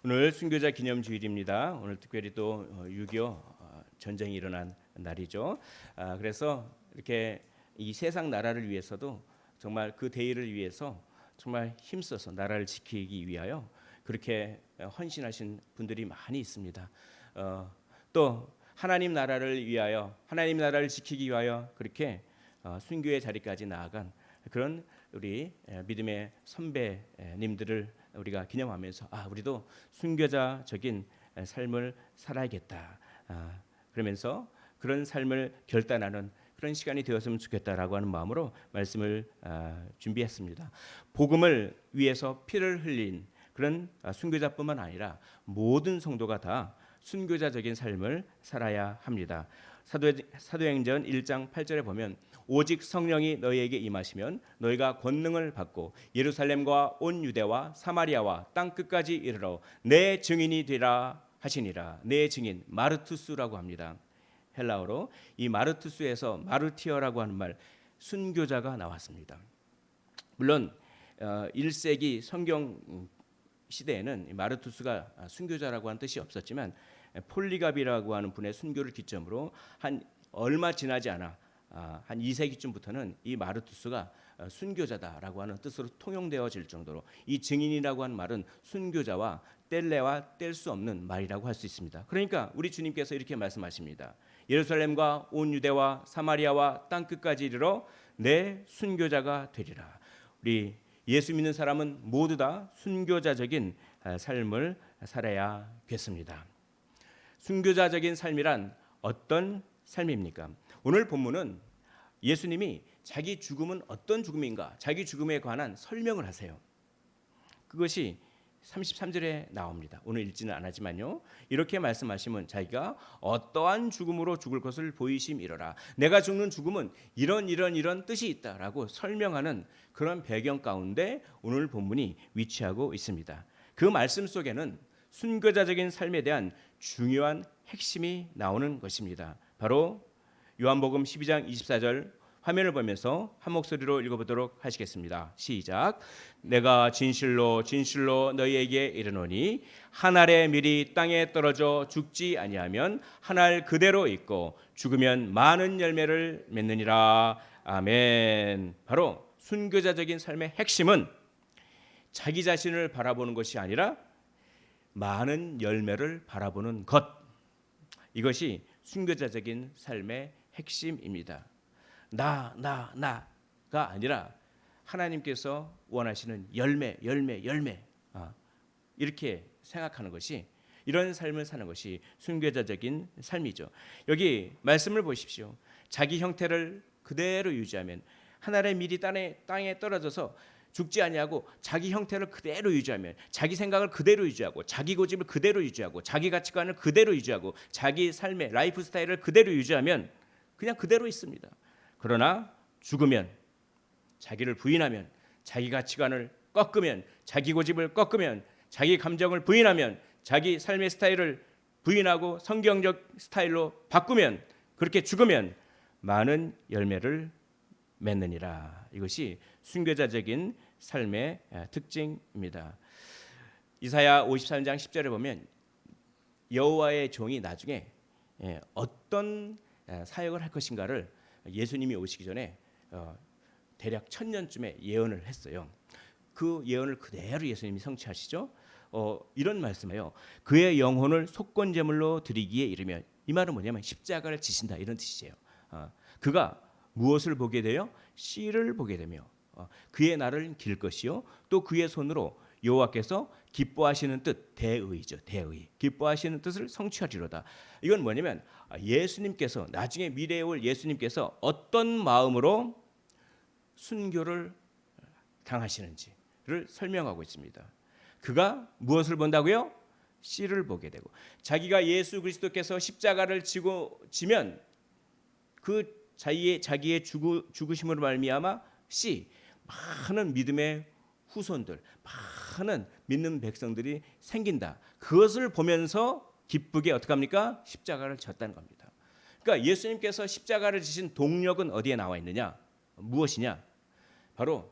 오늘 순교자 기념주일입니다. 오늘 특별히 또 6.25 전쟁이 일어난 날이죠. 그래서 이렇게 이 세상 나라를 위해서도 정말 그 대의를 위해서 정말 힘써서 나라를 지키기 위하여 그렇게 헌신하신 분들이 많이 있습니다. 또 하나님 나라를 위하여, 하나님 나라를 지키기 위하여 그렇게 순교의 자리까지 나아간 그런 우리 믿음의 선배님들을 우리가 기념하면서 우리도 순교자적인 삶을 살아야겠다. 그러면서 그런 삶을 결단하는 그런 시간이 되었으면 좋겠다라고 하는 마음으로 말씀을 준비했습니다. 복음을 위해서 피를 흘린 그런 순교자뿐만 아니라 모든 성도가 다 순교자적인 삶을 살아야 합니다. 사도행전 1장 8절에 보면 오직 성령이 너희에게 임하시면 너희가 권능을 받고 예루살렘과 온 유대와 사마리아와 땅 끝까지 이르러 내 증인이 되라 하시니라. 내 증인, 마르투스라고 합니다. 헬라어로 이 마르투스에서 마르티어라고 하는 말, 순교자가 나왔습니다. 물론 1세기 성경 시대에는 마르투스가 순교자라고 하는 뜻이 없었지만 폴리갑이라고 하는 분의 순교를 기점으로 한 얼마 지나지 않아 한 2세기쯤부터는 이 마르투스가 순교자다라고 하는 뜻으로 통용되어질 정도로 이 증인이라고 하는 말은 순교자와 뗄래와 뗄 수 없는 말이라고 할 수 있습니다. 그러니까 우리 주님께서 이렇게 말씀하십니다. 예루살렘과 온 유대와 사마리아와 땅 끝까지 이르러 내 순교자가 되리라. 우리 예수 믿는 사람은 모두 다 순교자적인 삶을 살아야겠습니다. 순교자적인 삶이란 어떤 삶입니까? 오늘 본문은 예수님이 자기 죽음은 어떤 죽음인가, 자기 죽음에 관한 설명을 하세요. 그것이 33절에 나옵니다. 오늘 읽지는 않았지만요. 이렇게 말씀하시면 자기가 어떠한 죽음으로 죽을 것을 보이심이로라. 내가 죽는 죽음은 이런 뜻이 있다라고 설명하는 그런 배경 가운데 오늘 본문이 위치하고 있습니다. 그 말씀 속에는 순교자적인 삶에 대한 중요한 핵심이 나오는 것입니다. 바로 요한복음 12장 24절 화면을 보면서 한 목소리로 읽어보도록 하시겠습니다. 시작. 내가 진실로 진실로 너희에게 이르노니 한 알의 밀이 땅에 떨어져 죽지 아니하면 한 알 그대로 있고 죽으면 많은 열매를 맺느니라. 아멘. 바로 순교자적인 삶의 핵심은 자기 자신을 바라보는 것이 아니라 많은 열매를 바라보는 것. 이것이 순교자적인 삶의 핵심입니다. 나가 아니라 하나님께서 원하시는 열매 이렇게 생각하는 것이, 이런 삶을 사는 것이 순교자적인 삶이죠. 여기 말씀을 보십시오. 자기 형태를 그대로 유지하면, 하늘의 밀이 땅에 떨어져서 죽지 아니하고 자기 형태를 그대로 유지하면, 자기 생각을 그대로 유지하고 자기 고집을 그대로 유지하고 자기 가치관을 그대로 유지하고 자기 삶의 라이프 스타일을 그대로 유지하면 그냥 그대로 있습니다. 그러나 죽으면, 자기를 부인하면, 자기 가치관을 꺾으면, 자기 고집을 꺾으면, 자기 감정을 부인하면, 자기 삶의 스타일을 부인하고 성경적 스타일로 바꾸면, 그렇게 죽으면 많은 열매를 맺느니라. 이것이 순교자적인 삶의 특징입니다. 이사야 53장 10절에 보면 여호와의 종이 나중에 어떤 사역을 할 것인가를 예수님이 오시기 전에 대략 1000년쯤에 예언을 했어요. 그 예언을 그대로 예수님이 성취하시죠. 이런 말씀이에요. 그의 영혼을 속건제물로 드리기에 이르면, 이 말은 뭐냐면 십자가를 지신다, 이런 뜻이에요. 그가 무엇을 보게 돼요? 씨를 보게 되며 그의 날을 길 것이요 또 그의 손으로 여호와께서 기뻐하시는 뜻, 대의죠. 대의. 기뻐하시는 뜻을 성취하리로다. 이건 뭐냐면 예수님께서, 나중에 미래에 올 예수님께서 어떤 마음으로 순교를 당하시는지를 설명하고 있습니다. 그가 무엇을 본다고요? 씨를 보게 되고, 자기가 예수 그리스도께서 십자가를 지면 그 자기의 죽으심으로 말미암아 씨, 많은 믿음의 후손들, 많은 믿는 백성들이 생긴다. 그것을 보면서 기쁘게 어떻게 합니까? 십자가를 졌다는 겁니다. 그러니까 예수님께서 십자가를 지신 동력은 어디에 나와 있느냐? 무엇이냐? 바로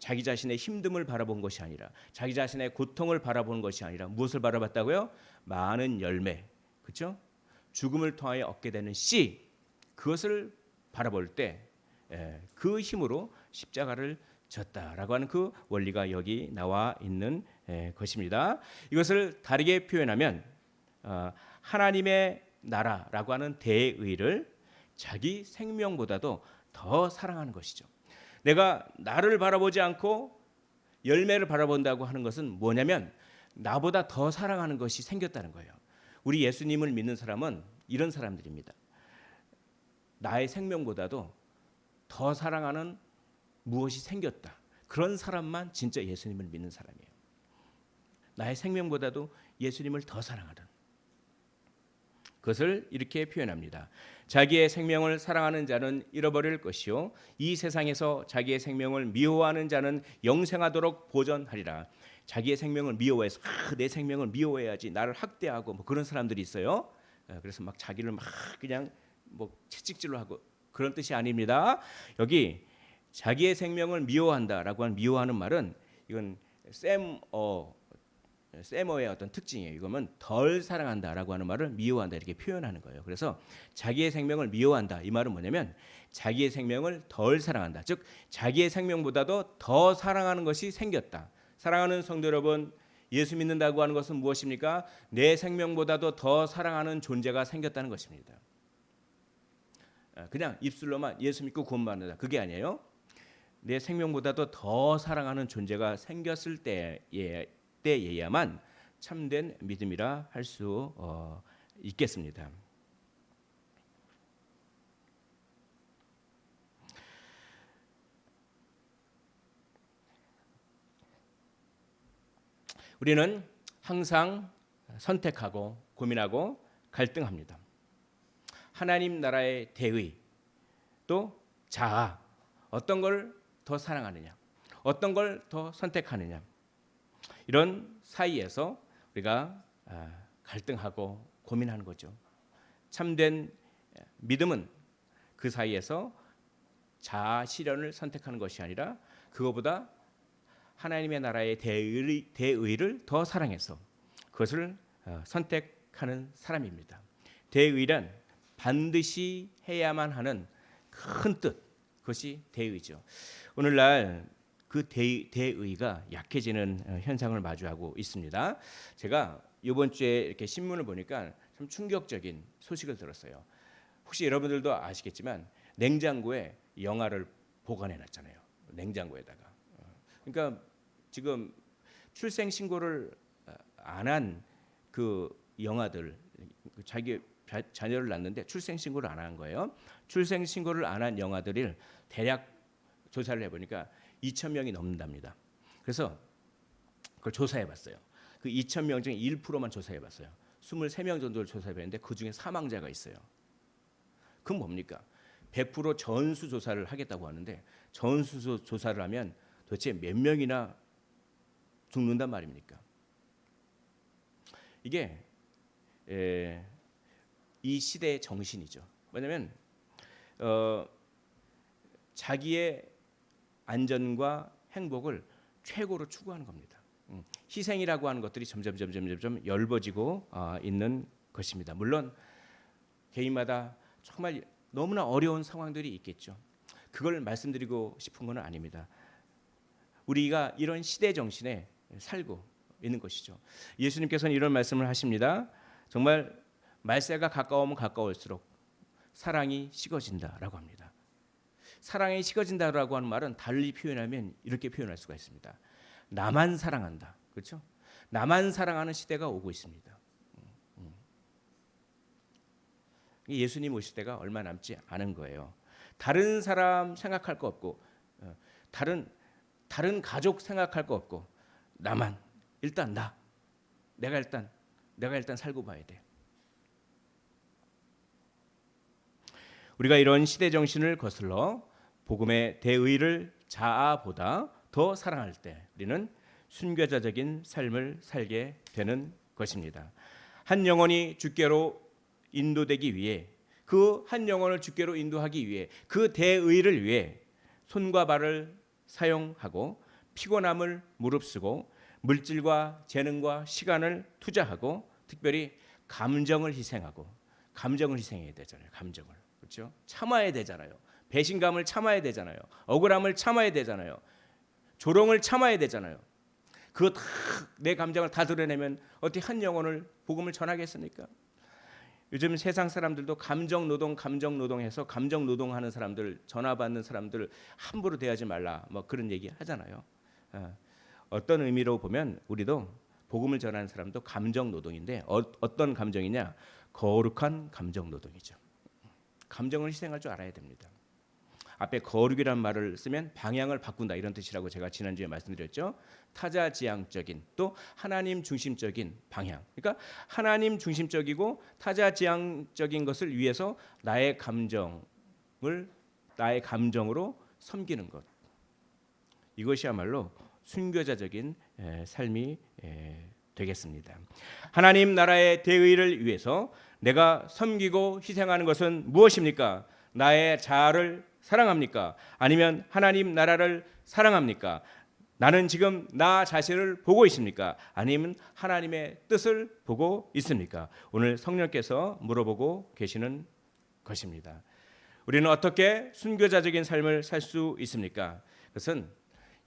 자기 자신의 힘듦을 바라본 것이 아니라, 자기 자신의 고통을 바라보는 것이 아니라 무엇을 바라봤다고요? 많은 열매, 그렇죠? 죽음을 통하여 얻게 되는 씨, 그것을 바라볼 때 그 힘으로 십자가를 졌다라고 하는 그 원리가 여기 나와 있는 것입니다. 이것을 다르게 표현하면 하나님의 나라라고 하는 대의를 자기 생명보다도 더 사랑하는 것이죠. 내가 나를 바라보지 않고 열매를 바라본다고 하는 것은 뭐냐면 나보다 더 사랑하는 것이 생겼다는 거예요. 우리 예수님을 믿는 사람은 이런 사람들입니다. 나의 생명보다도 더 사랑하는 무엇이 생겼다. 그런 사람만 진짜 예수님을 믿는 사람이에요. 나의 생명보다도 예수님을 더 사랑하는, 그것을 이렇게 표현합니다. 자기의 생명을 사랑하는 자는 잃어버릴 것이요 이 세상에서 자기의 생명을 미워하는 자는 영생하도록 보존하리라. 자기의 생명을 미워해서 내 생명을 미워해야지, 나를 학대하고 뭐 그런 사람들이 있어요. 그래서 막 자기를 막 그냥 뭐 채찍질로 하고, 그런 뜻이 아닙니다. 여기 자기의 생명을 미워한다라고 하는 미워하는 말은 이건 세머의 어떤 특징이에요. 이거는 덜 사랑한다라고 하는 말을 미워한다 이렇게 표현하는 거예요. 그래서 자기의 생명을 미워한다 이 말은 뭐냐면 자기의 생명을 덜 사랑한다. 즉 자기의 생명보다도 더 사랑하는 것이 생겼다. 사랑하는 성도 여러분, 예수 믿는다고 하는 것은 무엇입니까? 내 생명보다도 더 사랑하는 존재가 생겼다는 것입니다. 그냥 입술로만 예수 믿고 구원받는다, 그게 아니에요. 내 생명보다도 더 사랑하는 존재가 생겼을 때에야만 참된 믿음이라 할 수 있겠습니다. 우리는 항상 선택하고 고민하고 갈등합니다. 하나님 나라의 대의, 또 자아, 어떤 걸 더 사랑하느냐, 어떤 걸 더 선택하느냐, 이런 사이에서 우리가 갈등하고 고민하는 거죠. 참된 믿음은 그 사이에서 자아 실현을 선택하는 것이 아니라 그것보다 하나님의 나라의 대의를 더 사랑해서 그것을 선택하는 사람입니다. 대의란 반드시 해야만 하는 큰 뜻, 그것이 대의죠. 오늘날 그 대의가 약해지는 현상을 마주하고 있습니다. 제가 이번 주에 이렇게 신문을 보니까 참 충격적인 소식을 들었어요. 혹시 여러분들도 아시겠지만 냉장고에 영화를 보관해 놨잖아요. 냉장고에다가. 그러니까 지금 출생 신고를 안 한 그 영화들, 자기 자녀를 낳는데 출생 신고를 안 한 거예요. 출생 신고를 안 한 영화들을 대략 조사를 해보니까 2,000명이 넘는답니다. 그래서 그걸 조사해봤어요. 그 2,000명 중에 1%만 조사해봤어요. 23명 정도를 조사해봤는데 그 중에 사망자가 있어요. 그건 뭡니까? 100% 전수 조사를 하겠다고 하는데 전수 조사를 하면 도대체 몇 명이나 죽는단 말입니까? 이게 이 시대의 정신이죠. 뭐냐면 자기의 안전과 행복을 최고로 추구하는 겁니다. 희생이라고 하는 것들이 점점 엷어지고 있는 것입니다. 물론 개인마다 정말 너무나 어려운 상황들이 있겠죠. 그걸 말씀드리고 싶은 건 아닙니다. 우리가 이런 시대 정신에 살고 있는 것이죠. 예수님께서는 이런 말씀을 하십니다. 정말 말세가 가까우면 가까울수록 사랑이 식어진다라고 합니다. 사랑이 식어진다라고 하는 말은 달리 표현하면 이렇게 표현할 수가 있습니다. 나만 사랑한다. 그렇죠? 나만 사랑하는 시대가 오고 있습니다. 예수님 오실 때가 얼마 남지 않은 거예요. 다른 사람 생각할 거 없고 다른 가족 생각할 거 없고 나만, 일단 내가 일단 살고 봐야 돼. 우리가 이런 시대 정신을 거슬러 복음의 대의를 자아보다 더 사랑할 때 우리는 순교자적인 삶을 살게 되는 것입니다. 한 영혼이 주께로 인도되기 위해, 그 한 영혼을 주께로 인도하기 위해, 그 대의를 위해 손과 발을 사용하고 피곤함을 무릅쓰고 물질과 재능과 시간을 투자하고 특별히 감정을 희생해야 되잖아요. 감정을. 그렇죠? 참아야 되잖아요. 배신감을 참아야 되잖아요. 억울함을 참아야 되잖아요. 조롱을 참아야 되잖아요. 그거 다 내 감정을 다 드러내면 어떻게 한 영혼을 복음을 전하겠습니까? 요즘 세상 사람들도 감정 노동해서 감정 노동하는 사람들, 전화 받는 사람들 함부로 대하지 말라 뭐 그런 얘기 하잖아요. 어떤 의미로 보면 우리도 복음을 전하는 사람도 감정 노동인데 어떤 감정이냐? 거룩한 감정 노동이죠. 감정을 희생할 줄 알아야 됩니다. 앞에 거룩이란 말을 쓰면 방향을 바꾼다 이런 뜻이라고 제가 지난주에 말씀드렸죠. 타자지향적인 또 하나님 중심적인 방향. 그러니까 하나님 중심적이고 타자지향적인 것을 위해서 나의 감정으로 섬기는 것. 이것이야말로 순교자적인 삶이 되겠습니다. 하나님 나라의 대의를 위해서 내가 섬기고 희생하는 것은 무엇입니까? 나의 자아를 사랑합니까? 아니면 하나님 나라를 사랑합니까? 나는 지금 나 자신을 보고 있습니까? 아니면 하나님의 뜻을 보고 있습니까? 오늘 성령께서 물어보고 계시는 것입니다. 우리는 어떻게 순교자적인 삶을 살 수 있습니까? 그것은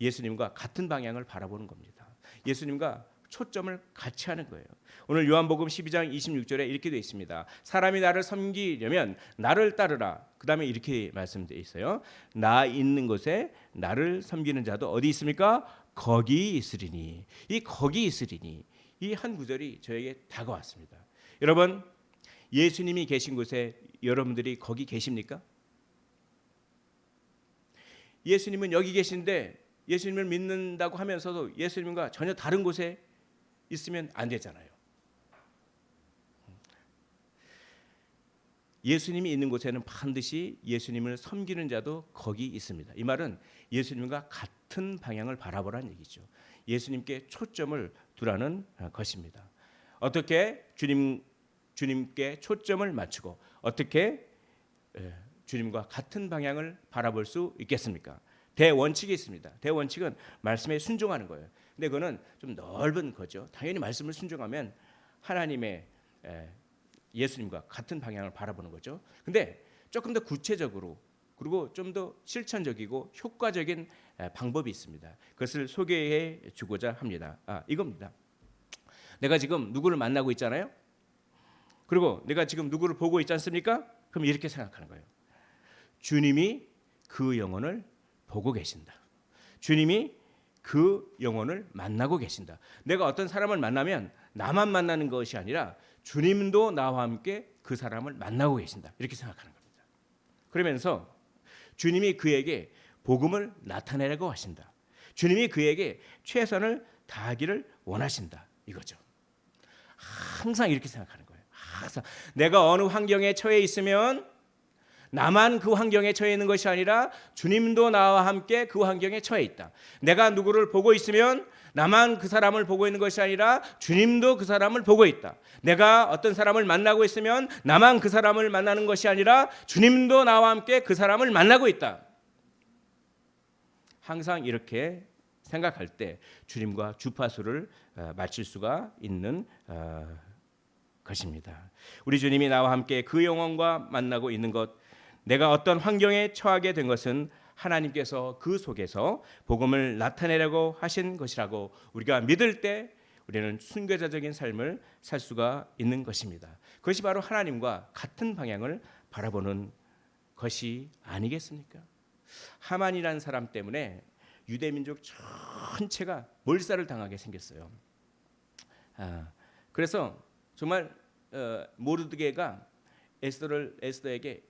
예수님과 같은 방향을 바라보는 겁니다. 예수님과 초점을 같이 하는 거예요. 오늘 요한복음 12장 26절에 이렇게 되어 있습니다. 사람이 나를 섬기려면 나를 따르라. 그 다음에 이렇게 말씀되어 있어요. 나 있는 곳에 나를 섬기는 자도 어디 있습니까? 거기 있으리니. 이 거기 있으리니. 이 한 구절이 저에게 다가왔습니다. 여러분, 예수님이 계신 곳에 여러분들이 거기 계십니까? 예수님은 여기 계신데 예수님을 믿는다고 하면서도 예수님과 전혀 다른 곳에 있으면 안 되잖아요. 예수님이 있는 곳에는 반드시 예수님을 섬기는 자도 거기 있습니다. 이 말은 예수님과 같은 방향을 바라보라는 얘기죠. 예수님께 초점을 두라는 것입니다. 어떻게 주님께 초점을 맞추고 어떻게 주님과 같은 방향을 바라볼 수 있겠습니까? 대원칙이 있습니다. 대원칙은 말씀에 순종하는 거예요. 근데 그거는 좀 넓은 거죠. 당연히 말씀을 순종하면 하나님의 예수님과 같은 방향을 바라보는 거죠. 근데 조금 더 구체적으로 그리고 좀 더 실천적이고 효과적인 방법이 있습니다. 그것을 소개해 주고자 합니다. 이겁니다. 내가 지금 누구를 만나고 있잖아요. 그리고 내가 지금 누구를 보고 있지 않습니까? 그럼 이렇게 생각하는 거예요. 주님이 그 영혼을 보고 계신다. 주님이 그 영혼을 만나고 계신다. 내가 어떤 사람을 만나면 나만 만나는 것이 아니라 주님도 나와 함께 그 사람을 만나고 계신다. 이렇게 생각하는 겁니다. 그러면서 주님이 그에게 복음을 나타내라고 하신다. 주님이 그에게 최선을 다하기를 원하신다. 이거죠. 항상 이렇게 생각하는 거예요. 항상 내가 어느 환경에 처해 있으면 나만 그 환경에 처해 있는 것이 아니라 주님도 나와 함께 그 환경에 처해 있다. 내가 누구를 보고 있으면 나만 그 사람을 보고 있는 것이 아니라 주님도 그 사람을 보고 있다. 내가 어떤 사람을 만나고 있으면 나만 그 사람을 만나는 것이 아니라 주님도 나와 함께 그 사람을 만나고 있다. 항상 이렇게 생각할 때 주님과 주파수를 맞출 수가 있는 것입니다. 우리 주님이 나와 함께 그 영혼과 만나고 있는 것, 내가 어떤 환경에 처하게 된 것은 하나님께서 그 속에서 복음을 나타내려고 하신 것이라고 우리가 믿을 때 우리는 순교자적인 삶을 살 수가 있는 것입니다. 그것이 바로 하나님과 같은 방향을 바라보는 것이 아니겠습니까? 하만이라는 사람 때문에 유대민족 전체가 몰살을 당하게 생겼어요. 그래서 정말 모르드게가 에스더에게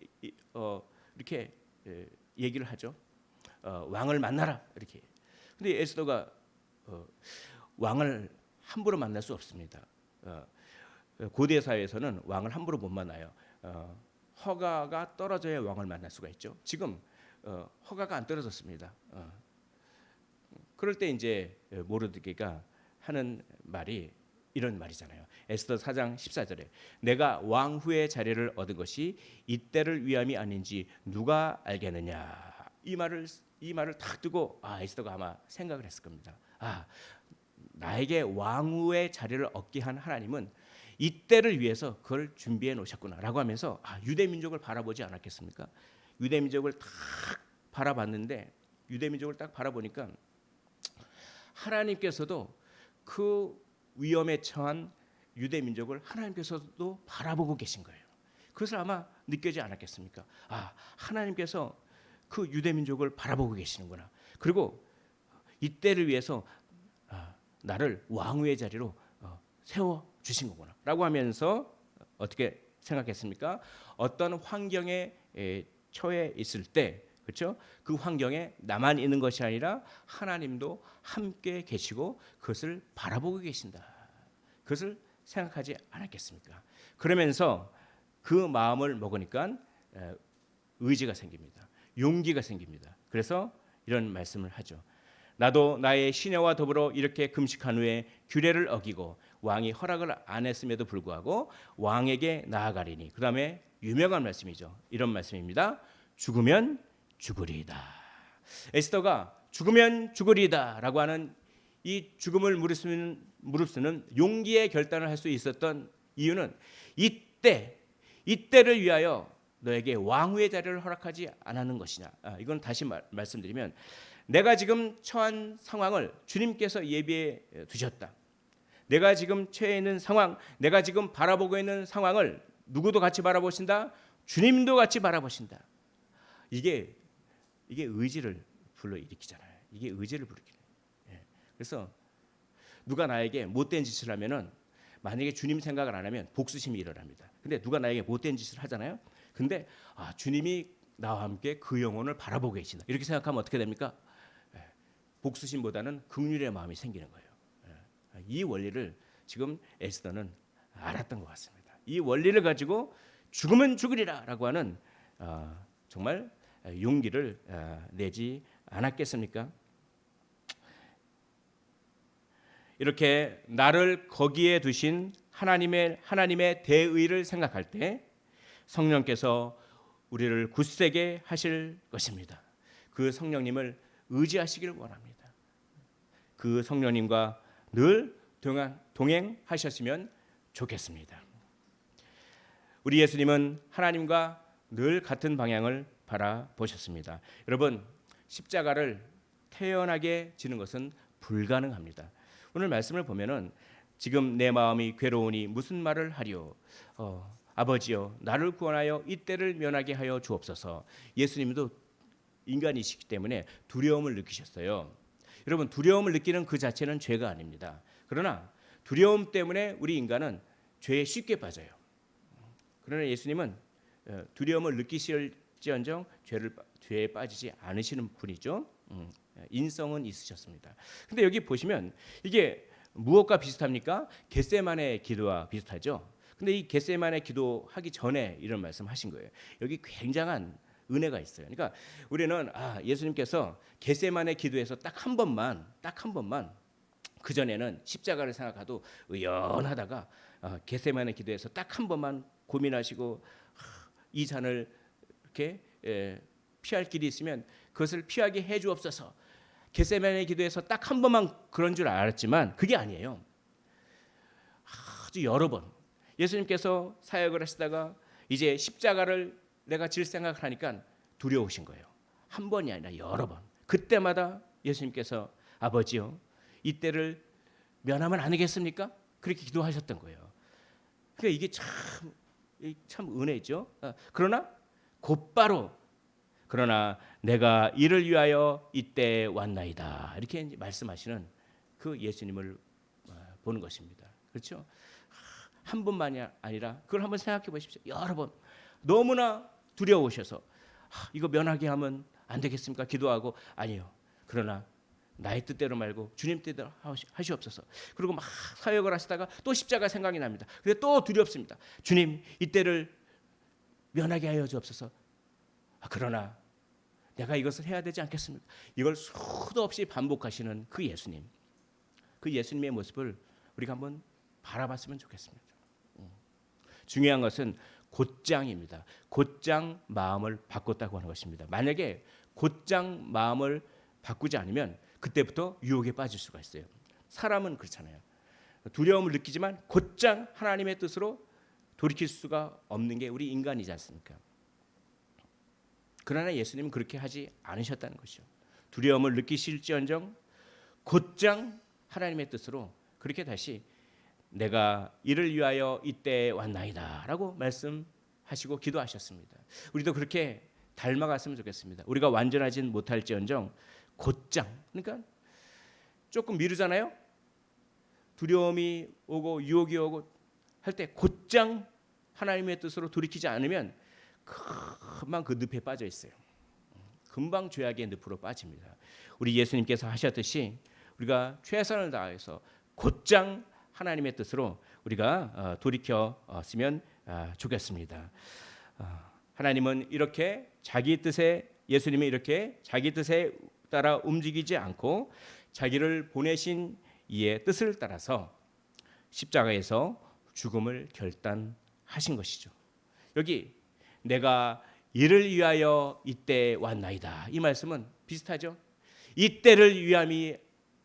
이렇게 얘기를 하죠. 왕을 만나라 이렇게. 근데 에스더가 왕을 함부로 만날 수 없습니다. 고대 사회에서는 왕을 함부로 못 만나요. 허가가 떨어져야 왕을 만날 수가 있죠. 지금 허가가 안 떨어졌습니다. 그럴 때 이제 모르드게가 하는 말이 이런 말이잖아요. 에스더 4장 14절에 내가 왕후의 자리를 얻은 것이 이때를 위함이 아닌지 누가 알겠느냐. 이 이 말을 딱 듣고 에스더가 아마 생각을 했을 겁니다. 나에게 왕후의 자리를 얻게 한 하나님은 이때를 위해서 그걸 준비해 놓으셨구나라고 하면서 유대 민족을 바라보지 않았겠습니까? 유대 민족을 딱 바라봤는데 유대 민족을 딱 바라보니까 하나님께서도 그 위험에 처한 유대 민족을 하나님께서도 바라보고 계신 거예요. 그것을 아마 느끼지 않았겠습니까? 하나님께서 그 유대 민족을 바라보고 계시는구나. 그리고 이때를 위해서 나를 왕후의 자리로 세워 주신 거구나 라고 하면서 어떻게 생각했습니까? 어떤 환경에 처해 있을 때, 그렇죠? 그 환경에 나만 있는 것이 아니라 하나님도 함께 계시고 그것을 바라보고 계신다. 그것을 생각하지 않았겠습니까? 그러면서 그 마음을 먹으니까 의지가 생깁니다. 용기가 생깁니다. 그래서 이런 말씀을 하죠. 나도 나의 시녀와 더불어 이렇게 금식한 후에 규례를 어기고 왕이 허락을 안 했음에도 불구하고 왕에게 나아가리니. 그 다음에 유명한 말씀이죠. 이런 말씀입니다. 죽으면 죽으리이다. 에스더가 죽으면 죽으리이다 라고 하는 이 죽음을 무릅쓰는 용기의 결단을 할 수 있었던 이유는 이때를 위하여 너에게 왕후의 자리를 허락하지 않았는 것이냐. 이건 다시 말씀드리면 내가 지금 처한 상황을 주님께서 예비해 두셨다. 내가 지금 처해 있는 상황, 내가 지금 바라보고 있는 상황을 누구도 같이 바라보신다. 주님도 같이 바라보신다. 이게 의지를 불러일으키잖아요. 이게 의지를 불러일으키네. 그래서 누가 나에게 못된 짓을 하면은 만약에 주님 생각을 안 하면 복수심이 일어납니다. 근데 누가 나에게 못된 짓을 하잖아요. 근데 주님이 나와 함께 그 영혼을 바라보고 계신다. 이렇게 생각하면 어떻게 됩니까? 복수심보다는 긍휼의 마음이 생기는 거예요. 이 원리를 지금 에스더는 알았던 것 같습니다. 이 원리를 가지고 죽으면 죽으리라라고 하는 정말 용기를 내지 않았겠습니까? 이렇게 나를 거기에 두신 하나님의 대의를 생각할 때 성령께서 우리를 굳세게 하실 것입니다. 그 성령님을 의지하시길 원합니다. 그 성령님과 늘 동행하셨으면 좋겠습니다. 우리 예수님은 하나님과 늘 같은 방향을 바라보셨습니다. 여러분, 십자가를 태연하게 지는 것은 불가능합니다. 오늘 말씀을 보면은 지금 내 마음이 괴로우니 무슨 말을 하리요? 아버지여 나를 구원하여 이때를 면하게 하여 주옵소서. 예수님도 인간이시기 때문에 두려움을 느끼셨어요. 여러분, 두려움을 느끼는 그 자체는 죄가 아닙니다. 그러나 두려움 때문에 우리 인간은 죄에 쉽게 빠져요. 그러나 예수님은 두려움을 느끼실지언정 죄에 빠지지 않으시는 분이죠. 인성은 있으셨습니다. 근데 여기 보시면 이게 무엇과 비슷합니까? 겟세마네 기도와 비슷하죠. 근데 이 겟세마네 기도하기 전에 이런 말씀하신 거예요. 여기 굉장한 은혜가 있어요. 그러니까 우리는 예수님께서 겟세마네 기도에서 딱 한 번만 그 전에는 십자가를 생각하도 의연하다가 겟세마네 기도에서 딱 한 번만 고민하시고 이 잔을 이렇게 피할 길이 있으면 그것을 피하게 해 주옵소서. 겟세마네 기도에서 딱 한 번만 그런 줄 알았지만 그게 아니에요. 아주 여러 번 예수님께서 사역을 하시다가 이제 십자가를 내가 질 생각을 하니까 두려우신 거예요. 한 번이 아니라 여러 번. 그때마다 예수님께서 아버지요 이때를 면하면 안 되겠습니까? 그렇게 기도하셨던 거예요. 그러니까 이게 참 은혜죠. 그러나 곧바로 내가 이를 위하여 이때 왔나이다. 이렇게 말씀하시는 그 예수님을 보는 것입니다. 그렇죠? 한 번만이 아니라 그걸 한번 생각해 보십시오. 여러 번 너무나 두려우셔서 이거 면하게 하면 안 되겠습니까? 기도하고 아니요. 그러나 나의 뜻대로 말고 주님 뜻대로 하시옵소서. 그리고 막 사역을 하시다가 또 십자가 생각이 납니다. 근데 또 두렵습니다. 주님 이때를 면하게 하여 주옵소서. 그러나 내가 이것을 해야 되지 않겠습니까? 이걸 수도 없이 반복하시는 그 예수님. 그 예수님의 모습을 우리가 한번 바라봤으면 좋겠습니다. 중요한 것은 곧장입니다. 곧장 마음을 바꿨다고 하는 것입니다. 만약에 곧장 마음을 바꾸지 않으면 그때부터 유혹에 빠질 수가 있어요. 사람은 그렇잖아요. 두려움을 느끼지만 곧장 하나님의 뜻으로 돌이킬 수가 없는 게 우리 인간이지 않습니까? 그러나 예수님은 그렇게 하지 않으셨다는 것이죠. 두려움을 느끼실지언정 곧장 하나님의 뜻으로 그렇게 다시 내가 이를 위하여 이때에 왔나이다 라고 말씀하시고 기도하셨습니다. 우리도 그렇게 닮아갔으면 좋겠습니다. 우리가 완전하진 못할지언정 곧장, 그러니까 조금 미루잖아요. 두려움이 오고 유혹이 오고 할 때 곧장 하나님의 뜻으로 돌이키지 않으면 금방 그 늪에 빠져 있어요. 금방 죄악의 늪으로 빠집니다. 우리 예수님께서 하셨듯이 우리가 최선을 다해서 곧장 하나님의 뜻으로 우리가 돌이켰으면 좋겠습니다. 하나님은 이렇게 자기 뜻에, 예수님은 이렇게 자기 뜻에 따라 움직이지 않고 자기를 보내신 이의 뜻을 따라서 십자가에서 죽음을 결단하신 것이죠. 여기 내가 이를 위하여 이때 왔나이다, 이 말씀은 비슷하죠. 이때를 위함이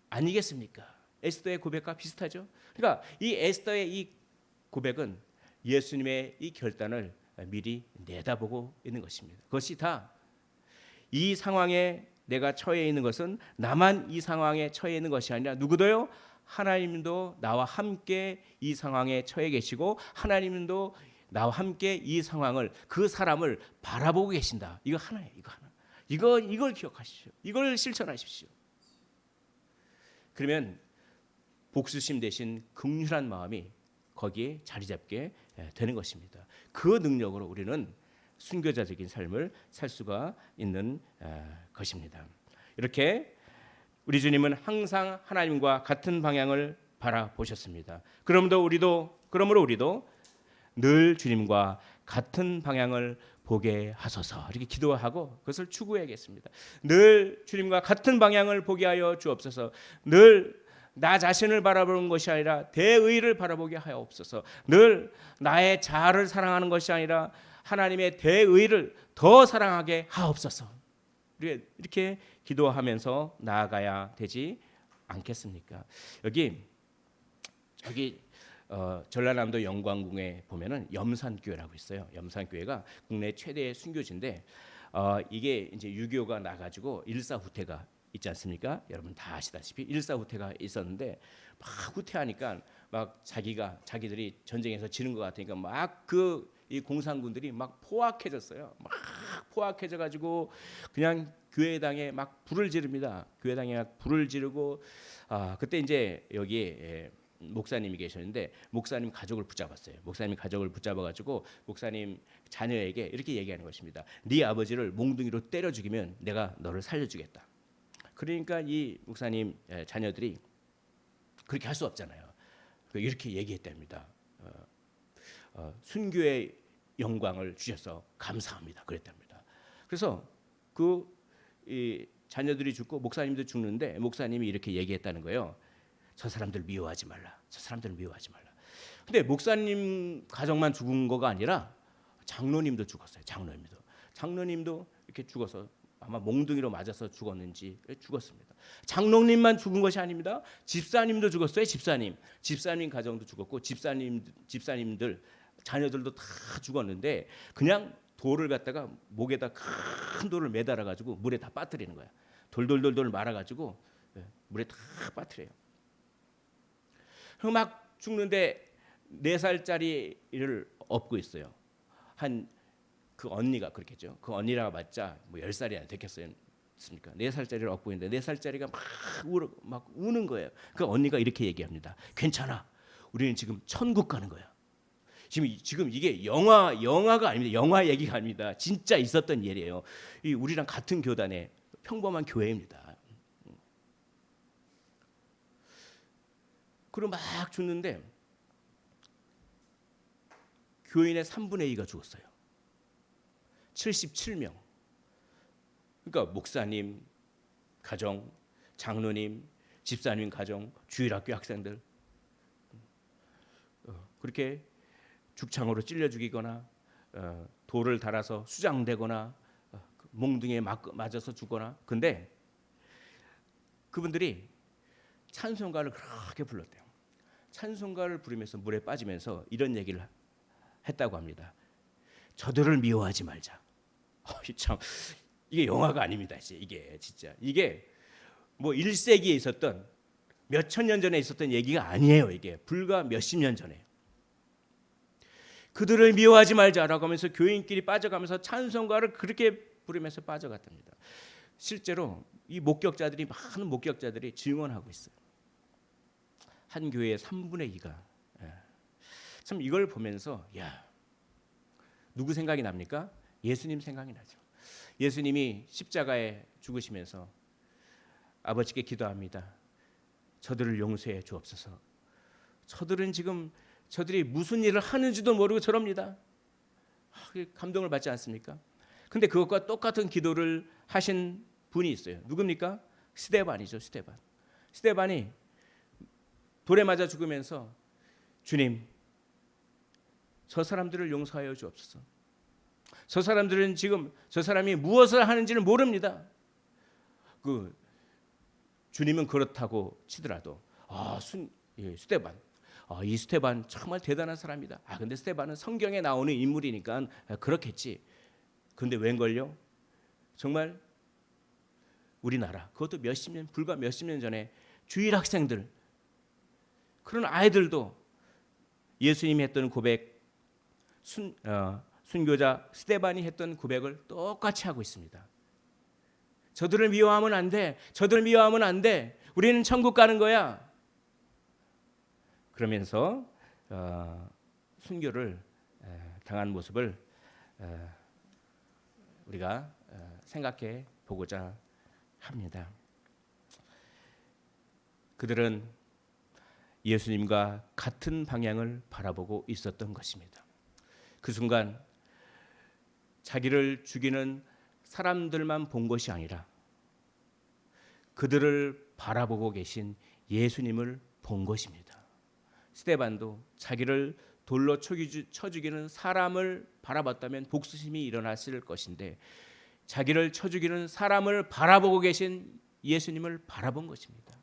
아니겠습니까? 에스더의 고백과 비슷하죠. 그러니까 이 에스더의 이 고백은 예수님의 이 결단을 미리 내다보고 있는 것입니다. 그것이 다 이 상황에 내가 처해 있는 것은 나만 이 상황에 처해 있는 것이 아니라 누구도요? 하나님도 나와 함께 이 상황에 처해 계시고 하나님도 나와 함께 이 상황을, 그 사람을 바라보고 계신다. 이거 하나예요. 이거 하나. 이걸 기억하십시오. 이걸 실천하십시오. 그러면 복수심 대신 긍휼한 마음이 거기에 자리 잡게 되는 것입니다. 그 능력으로 우리는 순교자적인 삶을 살 수가 있는 것입니다. 이렇게 우리 주님은 항상 하나님과 같은 방향을 바라보셨습니다. 그러므로 우리도 늘 주님과 같은 방향을 보게 하소서, 이렇게 기도하고 그것을 추구해야겠습니다. 늘 주님과 같은 방향을 보게 하여 주옵소서. 늘 나 자신을 바라보는 것이 아니라 대의를 바라보게 하옵소서. 늘 나의 자아를 사랑하는 것이 아니라 하나님의 대의를 더 사랑하게 하옵소서. 이렇게 기도하면서 나아가야 되지 않겠습니까? 여기 전라남도 영광궁에 보면은 염산교회라고 있어요. 염산교회가 국내 최대의 순교지인데 이게 이제 6.25가 나가지고 일사후퇴가 있지 않습니까? 여러분 다 아시다시피 일사후퇴가 있었는데 막 후퇴하니까 막 자기들이 전쟁에서 지는 것 같으니까 막 이 공산군들이 막 포악해졌어요. 막 포악해져가지고 그냥 교회당에 막 불을 지릅니다. 교회당에 막 불을 지르고 그때 이제 여기 목사님이 계셨는데 목사님 가족을 붙잡았어요. 목사님 가족을 붙잡아가지고 목사님 자녀에게 이렇게 얘기하는 것입니다. 네 아버지를 몽둥이로 때려 죽이면 내가 너를 살려주겠다. 그러니까 이 목사님 자녀들이 그렇게 할 수 없잖아요. 이렇게 얘기했답니다. 순교의 영광을 주셔서 감사합니다. 그랬답니다. 그래서 이 자녀들이 죽고 목사님도 죽는데 목사님이 이렇게 얘기했다는 거예요. 저 사람들 미워하지 말라. 저 사람들 미워하지 말라. 근데 목사님 가정만 죽은 거가 아니라 장로님도 죽었어요. 장로님도 이렇게 죽어서 아마 몽둥이로 맞아서 죽었는지 죽었습니다. 장로님만 죽은 것이 아닙니다. 집사님도 죽었어요. 집사님 가정도 죽었고 집사님들 자녀들도 다 죽었는데 그냥 돌을 갖다가 목에다 큰 돌을 매달아 가지고 물에 다 빠뜨리는 거야. 돌 말아 가지고 물에 다 빠뜨려요. 막 죽는데 4살짜리를 업고 있어요. 그 언니가 그렇겠죠. 그 언니라고 맞자 뭐 10살이 안 됐겠습니까? 4살짜리를 업고 있는데 4살짜리가 막 우는 거예요. 그 언니가 이렇게 얘기합니다. 괜찮아. 우리는 지금 천국 가는 거야. 지금 이게 영화가 아닙니다. 영화 얘기가 아닙니다. 진짜 있었던 일이에요. 우리랑 같은 교단의 평범한 교회입니다. 그리고 막 죽는데 교인의 3분의 2가 죽었어요. 77명. 그러니까 목사님 가정, 장로님, 집사님 가정, 주일학교 학생들 그렇게 죽창으로 찔러 죽이거나 돌을 달아서 수장되거나 몽둥이에 맞아서 죽거나. 근데 그분들이 찬송가를 그렇게 불렀대요. 찬송가를 부르면서 물에 빠지면서 이런 얘기를 했다고 합니다. 저들을 미워하지 말자. 참 이게 영화가 아닙니다. 이게 진짜 이게 뭐 1세기에 있었던 몇천 년 전에 있었던 얘기가 아니에요. 이게 불과 몇십 년 전에. 그들을 미워하지 말자라고 하면서 교인끼리 빠져가면서 찬송가를 그렇게 부르면서 빠져갔답니다. 실제로 이 목격자들이 많은 목격자들이 증언하고 있어요. 한 교회의 3분의 2가. 참 이걸 보면서 야, 누구 생각이 납니까? 예수님 생각이 나죠. 예수님이 십자가에 죽으시면서 아버지께 기도합니다. 저들을 용서해 주옵소서. 저들이 무슨 일을 하는지도 모르고 저럽니다. 감동을 받지 않습니까? 근데 그것과 똑같은 기도를 하신 분이 있어요. 누굽니까? 스데반이죠. 스데반이 돌에 맞아 죽으면서 주님, 저 사람들을 용서하여 주옵소서. 저 사람들은 지금 저 사람이 무엇을 하는지를 모릅니다. 주님은 그렇다고 치더라도 스데반, 이 스데반 정말 대단한 사람이다. 근데 스데반은 성경에 나오는 인물이니까 그렇겠지. 근데 웬걸요? 정말 우리나라 그것도 불과 몇십 년 전에 주일 학생들, 그런 아이들도 예수님이 했던 고백, 순교자 스데반이 했던 고백을 똑같이 하고 있습니다. 저들을 미워하면 안 돼. 저들을 미워하면 안 돼. 우리는 천국 가는 거야. 그러면서 순교를 당한 모습을 우리가 생각해 보고자 합니다. 그들은 예수님과 같은 방향을 바라보고 있었던 것입니다. 그 순간 자기를 죽이는 사람들만 본 것이 아니라 그들을 바라보고 계신 예수님을 본 것입니다. 스데반도 자기를 돌로 쳐 죽이는 사람을 바라봤다면 복수심이 일어났을 것인데 자기를 쳐 죽이는 사람을 바라보고 계신 예수님을 바라본 것입니다.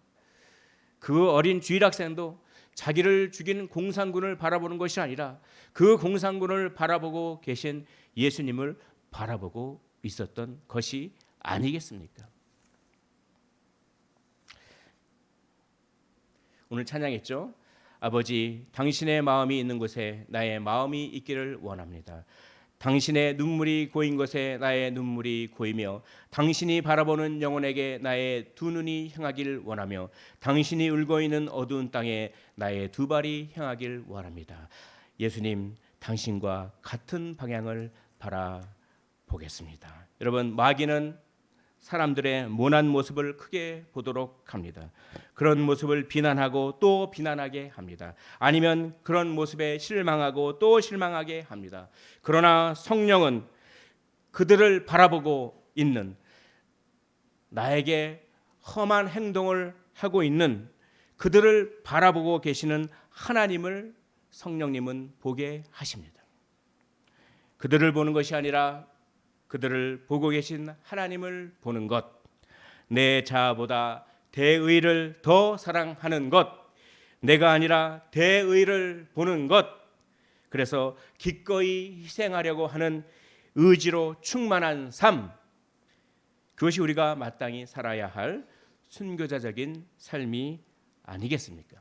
그 어린 주일학생도 자기를 죽이는 공산군을 바라보는 것이 아니라 그 공산군을 바라보고 계신 예수님을 바라보고 있었던 것이 아니겠습니까? 오늘 찬양했죠. 아버지, 당신의 마음이 있는 곳에 나의 마음이 있기를 원합니다. 당신의 눈물이 고인 곳에 나의 눈물이 고이며 당신이 바라보는 영혼에게 나의 두 눈이 향하길 원하며 당신이 울고 있는 어두운 땅에 나의 두 발이 향하길 원합니다. 예수님, 당신과 같은 방향을 바라보겠습니다. 여러분, 마귀는 사람들의 모난 모습을 크게 보도록 합니다. 그런 모습을 비난하고 또 비난하게 합니다. 아니면 그런 모습에 실망하고 또 실망하게 합니다. 그러나 성령은 그들을 바라보고 있는, 나에게 험한 행동을 하고 있는 그들을 바라보고 계시는 하나님을 성령님은 보게 하십니다. 그들을 보는 것이 아니라 그들을 보고 계신 하나님을 보는 것, 내 자아보다 대의를 더 사랑하는 것, 내가 아니라 대의를 보는 것, 그래서 기꺼이 희생하려고 하는 의지로 충만한 삶, 그것이 우리가 마땅히 살아야 할 순교자적인 삶이 아니겠습니까?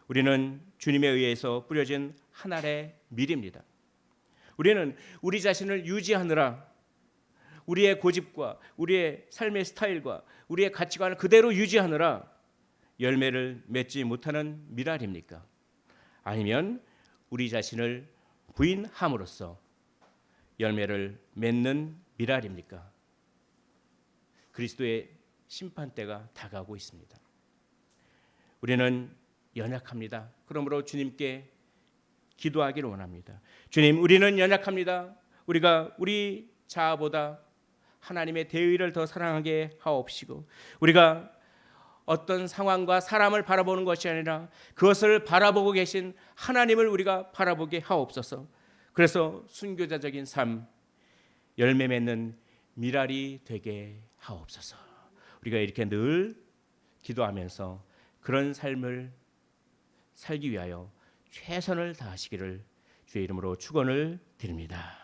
우리는 주님에 의해서 뿌려진 한 알의 밀입니다. 우리는 우리 자신을 유지하느라 우리의 고집과 우리의 삶의 스타일과 우리의 가치관을 그대로 유지하느라 열매를 맺지 못하는 밀알입니까? 아니면 우리 자신을 부인함으로써 열매를 맺는 밀알입니까? 그리스도의 심판대가 다가오고 있습니다. 우리는 연약합니다. 그러므로 주님께 기도하기를 원합니다. 주님, 우리는 연약합니다. 우리가 우리 자아보다 하나님의 대의를 더 사랑하게 하옵시고, 우리가 어떤 상황과 사람을 바라보는 것이 아니라 그것을 바라보고 계신 하나님을 우리가 바라보게 하옵소서. 그래서 순교자적인 삶, 열매 맺는 미랄이 되게 하옵소서. 우리가 이렇게 늘 기도하면서 그런 삶을 살기 위하여 최선을 다하시기를 주의 이름으로 축원을 드립니다.